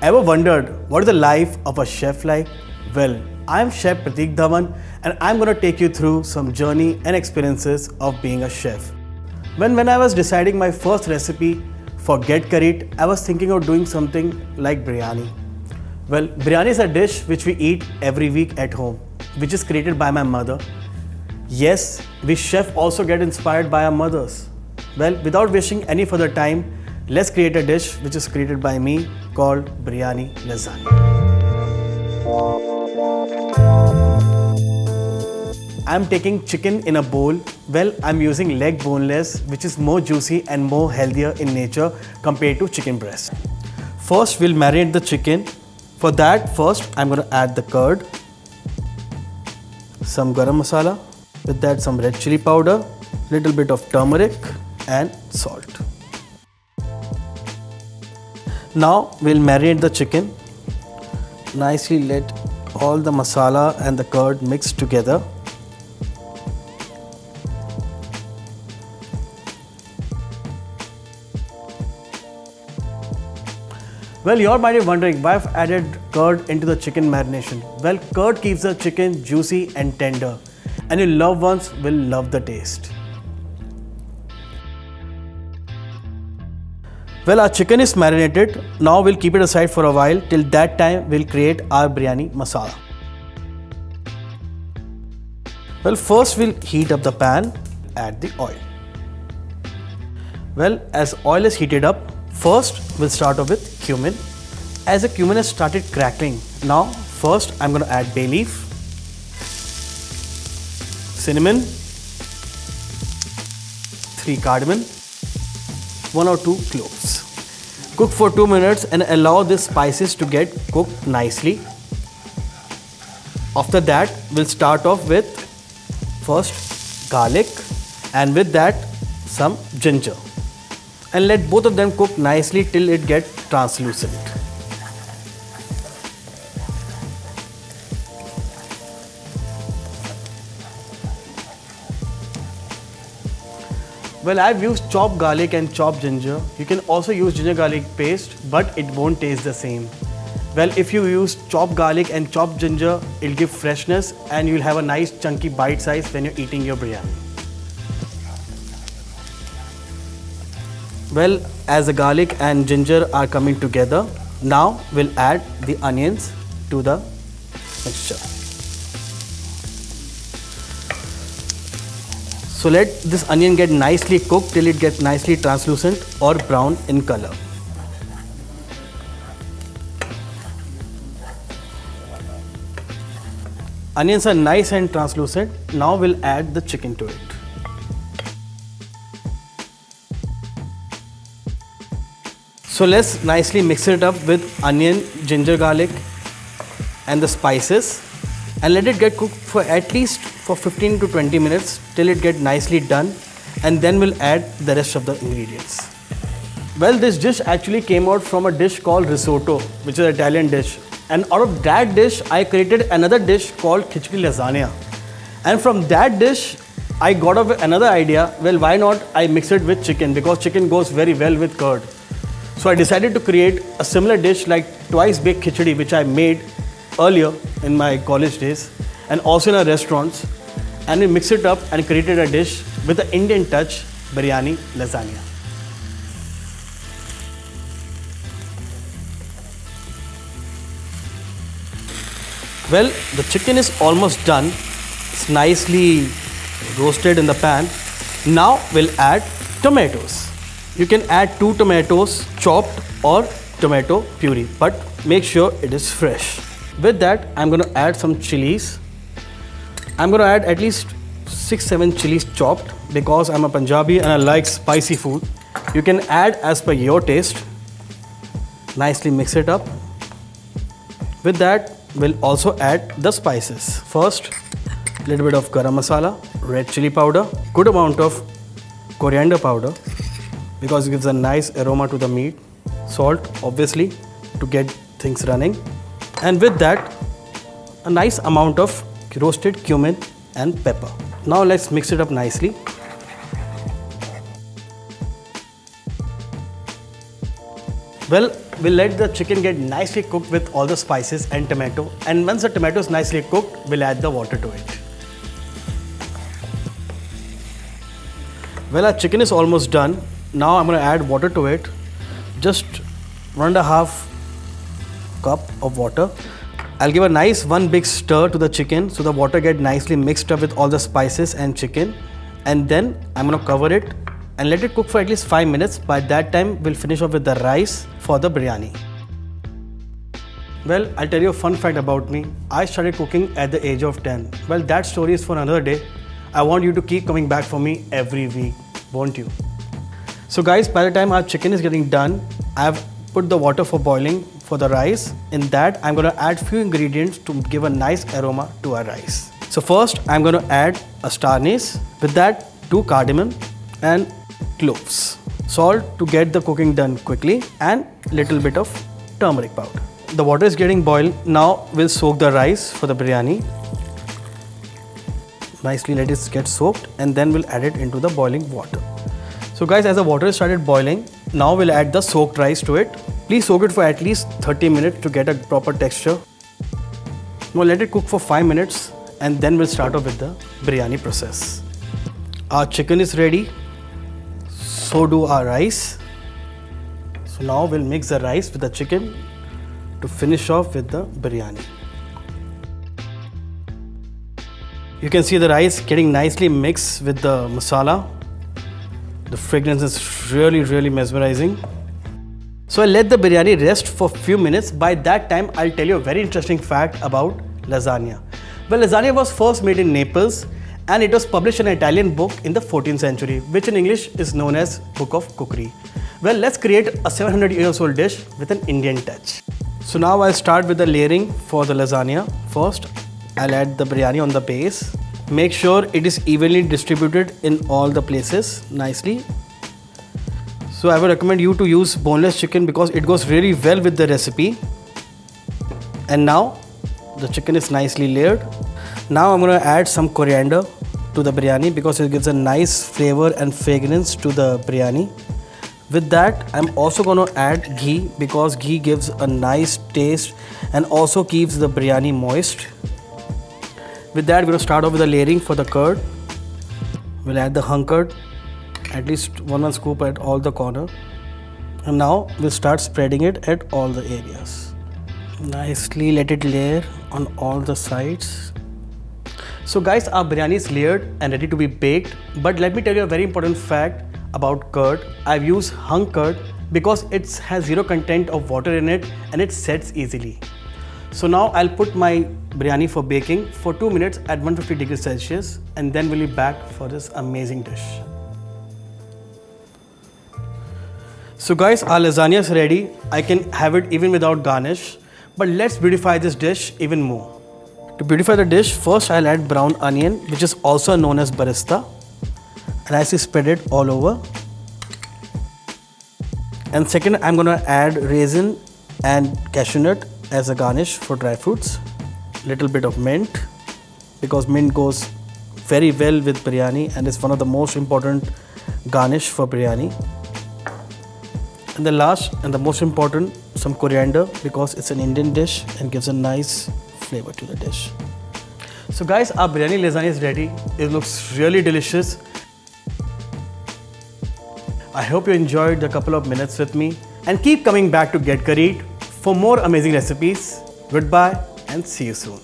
Ever wondered what is the life of a chef like? Well, I'm Chef Pratik Dhawan and I'm going to take you through some journey and experiences of being a chef. When I was deciding my first recipe for Get Curried, I was thinking of doing something like biryani. Well, biryani is a dish which we eat every week at home, which is created by my mother. Yes, we chefs also get inspired by our mothers. Well, without wasting any further time, let's create a dish which is created by me called Biryani Lasagna. I'm taking chicken in a bowl. Well, I'm using leg boneless, which is more juicy and more healthier in nature compared to chicken breast. First, we'll marinate the chicken. For that, first I'm going to add the curd, some garam masala, with that some red chili powder, little bit of turmeric and salt. Now we'll marinate the chicken. Nicely let all the masala and the curd mix together. Well, you might be wondering why I've added curd into the chicken marination. Well, curd keeps the chicken juicy and tender, and your loved ones will love the taste. Well, our chicken is marinated. Now we'll keep it aside for a while. Till that time, we'll create our biryani masala. Well, first we'll heat up the pan, add the oil. Well, as oil is heated up, first we'll start off with cumin. As the cumin has started crackling, now first I'm going to add bay leaf, cinnamon, 3 cardamom, 1 or 2 cloves. Cook for 2 minutes and allow these spices to get cooked nicely. After that, we'll start off with first garlic and with that some ginger. And let both of them cook nicely till it gets translucent. Well, I've used chopped garlic and chopped ginger. You can also use ginger garlic paste, but it won't taste the same. Well, if you use chopped garlic and chopped ginger, it'll give freshness and you'll have a nice chunky bite size when you're eating your biryani. Well, as the garlic and ginger are coming together, now we'll add the onions to the mixture. So let this onion get nicely cooked till it gets nicely translucent or brown in color. Onions are nice and translucent. Now we'll add the chicken to it. So let's nicely mix it up with onion, ginger, garlic and the spices and let it get cooked for at least for 15 to 20 minutes till it gets nicely done, and then we'll add the rest of the ingredients. Well, this dish actually came out from a dish called risotto, which is an Italian dish, and out of that dish I created another dish called khichdi lasagna, and from that dish I got up with another idea. Well, why not I mix it with chicken, because chicken goes very well with curd. So I decided to create a similar dish like twice baked khichdi, which I made earlier in my college days and also in our restaurants, and we mixed it up and created a dish with an Indian touch, biryani lasagna. Well, the chicken is almost done. It's nicely roasted in the pan. Now we'll add tomatoes. You can add 2 tomatoes chopped or tomato puree, but make sure it is fresh. With that, I'm going to add some chilies. I'm going to add at least 6-7 chilies chopped because I'm a Punjabi and I like spicy food. You can add as per your taste. Nicely mix it up. With that, we'll also add the spices. First, little bit of garam masala, red chili powder, good amount of coriander powder because it gives a nice aroma to the meat. Salt, obviously, to get things running. And with that, a nice amount of roasted cumin and pepper. Now let's mix it up nicely. Well, we'll let the chicken get nicely cooked with all the spices and tomato. And once the tomato is nicely cooked, we'll add the water to it. Well, our chicken is almost done. Now I'm going to add water to it. Just 1.5 cup of water. I'll give a nice one big stir to the chicken so the water get nicely mixed up with all the spices and chicken. And then I'm going to cover it and let it cook for at least 5 minutes. By that time, we'll finish off with the rice for the biryani. Well, I'll tell you a fun fact about me. I started cooking at the age of 10. Well, that story is for another day. I want you to keep coming back for me every week, won't you? So guys, by the time our chicken is getting done, I've put the water for boiling for the rice. In that, I'm going to add few ingredients to give a nice aroma to our rice. So first, I'm going to add a star anise. With that, 2 cardamom and cloves. Salt to get the cooking done quickly and little bit of turmeric powder. The water is getting boiled. Now we'll soak the rice for the biryani. Nicely let it get soaked and then we'll add it into the boiling water. So guys, as the water started boiling, now we'll add the soaked rice to it. Please soak it for at least 30 minutes to get a proper texture. Now let it cook for 5 minutes and then we'll start off with the biryani process. Our chicken is ready. So do our rice. So now we'll mix the rice with the chicken to finish off with the biryani. You can see the rice getting nicely mixed with the masala. The fragrance is really mesmerizing. So I'll let the biryani rest for a few minutes. By that time, I'll tell you a very interesting fact about lasagna. Well, lasagna was first made in Naples and it was published in an Italian book in the 14th century, which in English is known as Book of Cookery. Well, let's create a 700-year-old dish with an Indian touch. So now I'll start with the layering for the lasagna. First, I'll add the biryani on the base. Make sure it is evenly distributed in all the places nicely. So I would recommend you to use boneless chicken because it goes really well with the recipe. And now the chicken is nicely layered. Now I'm going to add some coriander to the biryani because it gives a nice flavor and fragrance to the biryani. With that, I'm also going to add ghee because ghee gives a nice taste and also keeps the biryani moist. With that, we're going to start off with the layering for the curd. We'll add the hung curd, at least one scoop at all the corner. And now we'll start spreading it at all the areas. Nicely let it layer on all the sides. So guys, our biryani is layered and ready to be baked. But let me tell you a very important fact about curd. I've used hung curd because it has 0 content of water in it and it sets easily. So now I'll put my biryani for baking for 2 minutes at 150 degrees Celsius and then we'll be back for this amazing dish. So guys, our lasagna is ready. I can have it even without garnish. But let's beautify this dish even more. To beautify the dish, first I'll add brown onion, which is also known as barista. And I spread it all over. And second, I'm going to add raisin and cashew nut as a garnish for dry fruits. Little bit of mint because mint goes very well with biryani and is one of the most important garnish for biryani. And the last and the most important, some coriander because it's an Indian dish and gives a nice flavor to the dish. So guys, our biryani lasagna is ready. It looks really delicious. I hope you enjoyed the couple of minutes with me and keep coming back to Get Curried for more amazing recipes. Goodbye and see you soon.